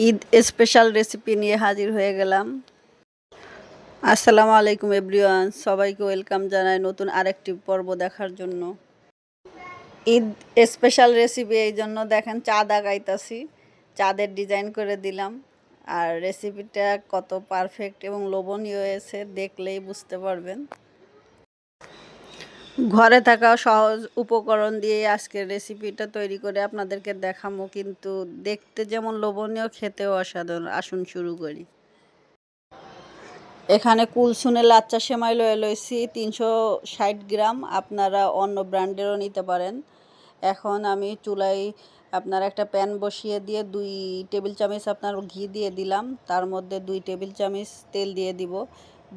Eid special recipe নিয়ে হাজির হয়ে গেলাম। আসসালামু আলাইকুম এভরিওয়ান, সবাইকে ওয়েলকাম জানাই নতুন আরেকটি পর্ব দেখার জন্য। ঈদ স্পেশাল রেসিপি এই জন্য দেখেন চাঁদ আগাইতাছি, চাঁদের ডিজাইন করে দিলাম। আর রেসিপিটা কত পারফেক্ট এবং লোভনীয় হয়েছে দেখলেই বুঝতে পারবেন। ঘরে থাকা সহজ উপকরণ দিয়ে আজকের রেসিপিটা তৈরি করে আপনাদেরকে দেখাবো, কিন্তু দেখতে যেমন লোভনীয় খেতেও অসাধারণ। আসুন শুরু করি। এখানে কুলসুনের লাচ্চা সেমাই লইছি 360 গ্রাম, আপনারা অন্য ব্র্যান্ডেরও নিতে পারেন। এখন আমি চুলায় আপনার একটা প্যান বসিয়ে দিয়ে 2 টেবিল চামচ আপনার ঘি দিয়ে দিলাম, তার মধ্যে 2 টেবিল চামচ তেল দিয়ে দিব,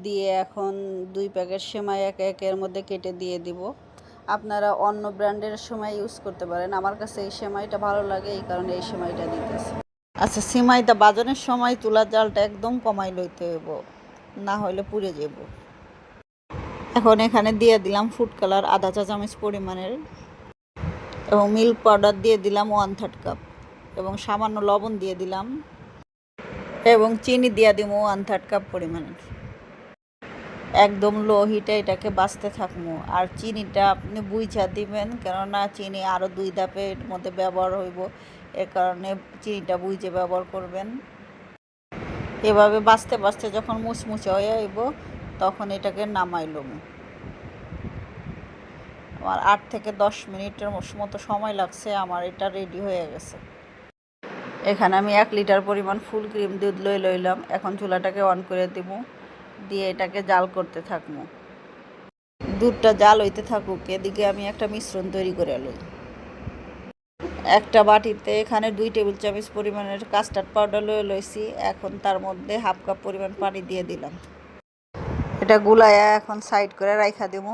দিয়ে এখন 2 প্যাকেট সেমাই একের মধ্যে কেটে দিয়ে দিব। আপনারা অন্য ব্র্যান্ডের সেমাই ইউজ করতে পারেন, আমার কাছে এই সেমাইটা ভালো লাগে, এই কারণে এই সেমাইটা দিতেছি। আচ্ছা, সেমাইটা বাজানোর সময় চুলার জালটা একদম কমাই লইতে হইব, না হলে পুড়ে যাব। এখন এখানে দিয়ে দিলাম ফুড কালার আধা চা চামচ পরিমাণের, এবং মিল্ক পাউডার দিয়ে দিলাম 1/3 কাপ, এবং সামান্য লবণ দিয়ে দিলাম, এবং চিনি দিয়ে দিব 1/3 কাপ পরিমাণের। একদম লো হিটে এটাকে বাছতে থাকবো। আর চিনিটা আপনি বুঝা দিবেন, কেননা চিনি আরও 2 ধাপে এর মধ্যে ব্যবহার হইব, এর কারণে চিনিটা বুঝে ব্যবহার করবেন। এভাবে বাছতে বাছতে যখন মুচমুচে হয়ে আইব তখন এটাকে নামাই লব। আমার 8 থেকে 10 মিনিটের মতো সময় লাগছে, আমার এটা রেডি হয়ে গেছে। এখানে আমি 1 লিটার পরিমাণ ফুল ক্রিম দুধ লইলাম। এখন চুলাটাকে অন করে দেব, দিয়ে এটাকে জাল করতে থাকবো। দুধটা জাল হইতে থাকুক, এদিকে আমি একটা মিশ্রণ তৈরি করে লই। একটা বাটিতে এখানে 2 টেবিল চামচ পরিমাণের কাস্টার্ড পাউডার লইছি। এখন তার মধ্যে 1/2 কাপ পরিমাণ পানি দিয়ে দিলাম। এটা গুলায়া এখন সাইড করে রাইখা দেব।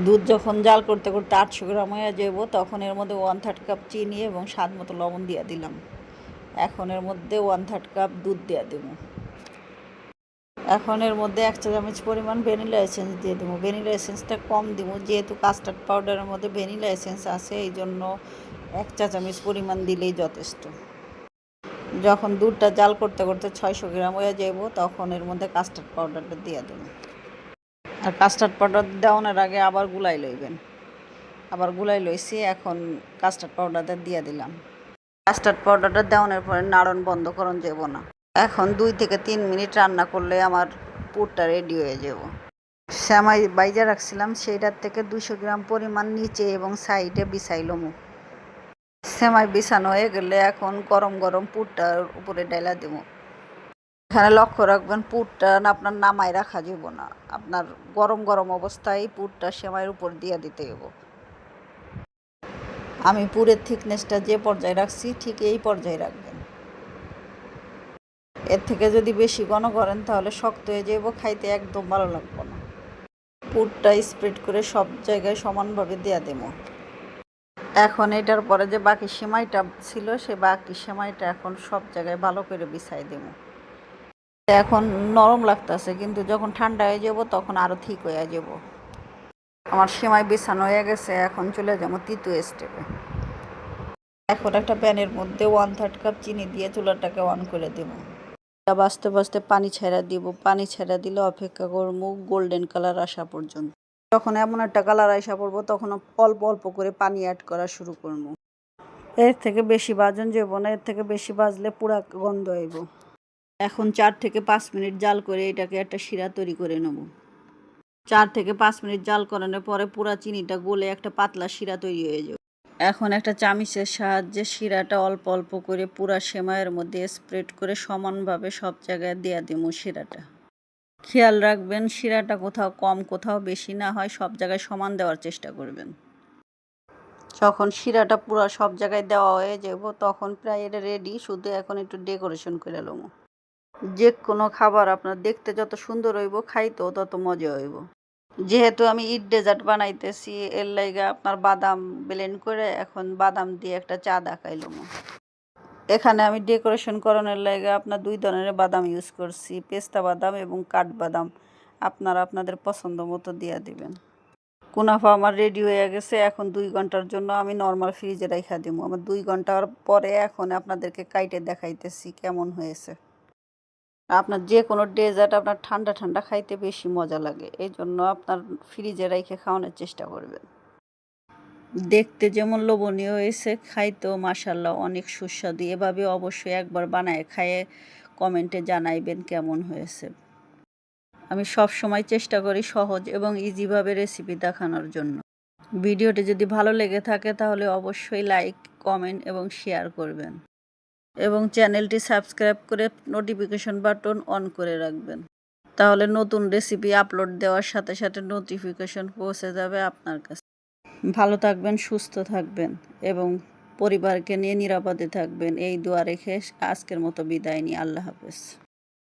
দুধ যখন জাল করতে করতে 800 গ্রাম হয়ে যাব, তখন এর মধ্যে 1/3 কাপ চিনি এবং স্বাদ মতো লবণ দিয়ে দিলাম। এখন এর মধ্যে 1/3 কাপ দুধ দিয়ে দেব। এখন এর মধ্যে 1 চা চামচ পরিমাণ ভ্যানিলা এসেন্স দিয়ে দেবো। ভ্যানিলা এসেন্সটা কম দিব, যেহেতু কাস্টার্ড পাউডারের মধ্যে ভ্যানিলা এসেন্স আছে, এই জন্য 1 চা চামচ পরিমাণ দিলেই যথেষ্ট। যখন দুধটা জাল করতে করতে 600 গ্রাম হয়ে যাব, তখন এর মধ্যে কাস্টার্ড পাউডারটা দিয়ে দেবো। আর কাস্টার্ড পাউডার দেওয়ানোর আগে আবার গুলাই লইবেন। আবার গুলাই লইছি, এখন কাস্টার্ড পাউডারটা দিয়ে দিলাম। কাস্টার্ড পাউডারটা দেওয়ানোর পরে নাড়ন বন্ধ করন যাব না। এখন 2 থেকে 3 মিনিট রান্না করলে আমার পুরটা রেডি হয়ে যাব। সেমাই বাইজা রাখছিলাম, সেইটার থেকে 200 গ্রাম পরিমাণ নিচে এবং সাইডে বিছাইলাম। সেমাই বিছানো হয়ে গেলে এখন গরম গরম পুরটার উপরে ডাইলা দেব। এখানে লক্ষ্য রাখবেন, পুরটা আপনার নামায় রাখা যাব না, আপনার গরম গরম অবস্থায় পুরটা সেমাইয়ের উপর দিয়ে দিতে হবে। আমি পুরের থিকনেসটা যে পর্যায়ে রাখছি ঠিক এই পর্যায়ে রাখবেন। এর থেকে যদি বেশি ঘন করেন তাহলে শক্ত হয়ে যাব, খাইতে একদম ভালো লাগবে না। পুরটা স্প্রেড করে সব জায়গায় সমানভাবে দেওয়া দেবো। এখন এটার পরে যে বাকি সেমাইটা ছিল, সে বাকি সেমাইটা এখন সব জায়গায় ভালো করে বিছাই দেব। এখন নরম লাগতেছে, কিন্তু যখন ঠান্ডা হয়ে যাব তখন আরও ঠিক হয়ে যাব। আমার সেমাই বিছানো হয়ে গেছে, এখন চলে যাবো তৃতীয় স্টেপে। এখন একটা প্যানের মধ্যে 1/3 কাপ চিনি দিয়ে চুলাটাকে অন করে দেব। বাঁচতে বাঁচতে পানি ছেড়া দিব। পানি ছেড়া দিলে অপেক্ষা করবো গোল্ডেন কালার আসা পর্যন্ত। যখন এমন একটা কালার আসা পড়বো তখন অল্প অল্প করে পানি অ্যাড করা শুরু করবো। এর থেকে বেশি ভাজন যাব না, এর থেকে বেশি ভাজলে পুরা গন্ধ হইব। এখন 4 থেকে 5 মিনিট জাল করে এটাকে একটা শিরা তৈরি করে নেব। 4 থেকে 5 মিনিট জাল করানোর পরে পুরা চিনিটা গলে একটা পাতলা শিরা তৈরি হয়ে যাবে। এখন একটা চামচের সাহায্যে শিরাটা অল্প অল্প করে পুরা সেমাইয়ের মধ্যে স্প্রেড করে সমানভাবে সব জায়গায় দিয়ে দেবো শিরাটা। খেয়াল রাখবেন শিরাটা কোথাও কম কোথাও বেশি না হয়, সব জায়গায় সমান দেওয়ার চেষ্টা করবেন। যখন শিরাটা পুরো সব জায়গায় দেওয়া হয়ে যাব তখন প্রায় এটা রেডি, শুধু এখন একটু ডেকোরেশন করে নেব। যে কোনো খাবার আপনার দেখতে যত সুন্দর হইব, খাইতেও তত মজা হইব। যেহেতু আমি ঈদ ডেজার্ট বানাইতেছি, এর লাইগা আপনার বাদাম ব্লেন্ড করে এখন বাদাম দিয়ে একটা চা দেখাইলাম। এখানে আমি ডেকোরেশন করানোর লাইগা আপনার 2 ধরনের বাদাম ইউজ করছি, পেস্তা বাদাম এবং কাঠবাদাম। আপনারা আপনাদের পছন্দ মতো দিয়ে দিবেন। কুনাফা আমার রেডি হয়ে গেছে। এখন 2 ঘন্টার জন্য আমি নর্মাল ফ্রিজে রাইখা দিমু। আমার 2 ঘন্টার পরে এখন আপনাদেরকে কাইটে দেখাইতেছি কেমন হয়েছে। আপনার যে কোনো ডেজার্ট আপনার ঠান্ডা ঠান্ডা খাইতে বেশি মজা লাগে, এই জন্য আপনার ফ্রিজে রাইখে খাওয়ানোর চেষ্টা করবেন। দেখতে যেমন লোভনীয় হয়েছে, খাইতেও মাশাল্লাহ অনেক সুস্বাদু। এভাবে অবশ্যই একবার বানায় খাইয়ে কমেন্টে জানাইবেন কেমন হয়েছে। আমি সব সময় চেষ্টা করি সহজ এবং ইজিভাবে রেসিপি দেখানোর জন্য। ভিডিওটি যদি ভালো লেগে থাকে তাহলে অবশ্যই লাইক, কমেন্ট এবং শেয়ার করবেন এবং চ্যানেলটি সাবস্ক্রাইব করে নোটিফিকেশন বাটন অন করে রাখবেন। তাহলে নতুন রেসিপি আপলোড দেওয়ার সাথে সাথে নোটিফিকেশন পৌঁছে যাবে আপনার কাছে। ভালো থাকবেন, সুস্থ থাকবেন এবং পরিবারকে নিয়ে নিরাপদে থাকবেন, এই দোয়া রেখে আজকের মতো বিদায় নিই। আল্লাহ হাফেজ।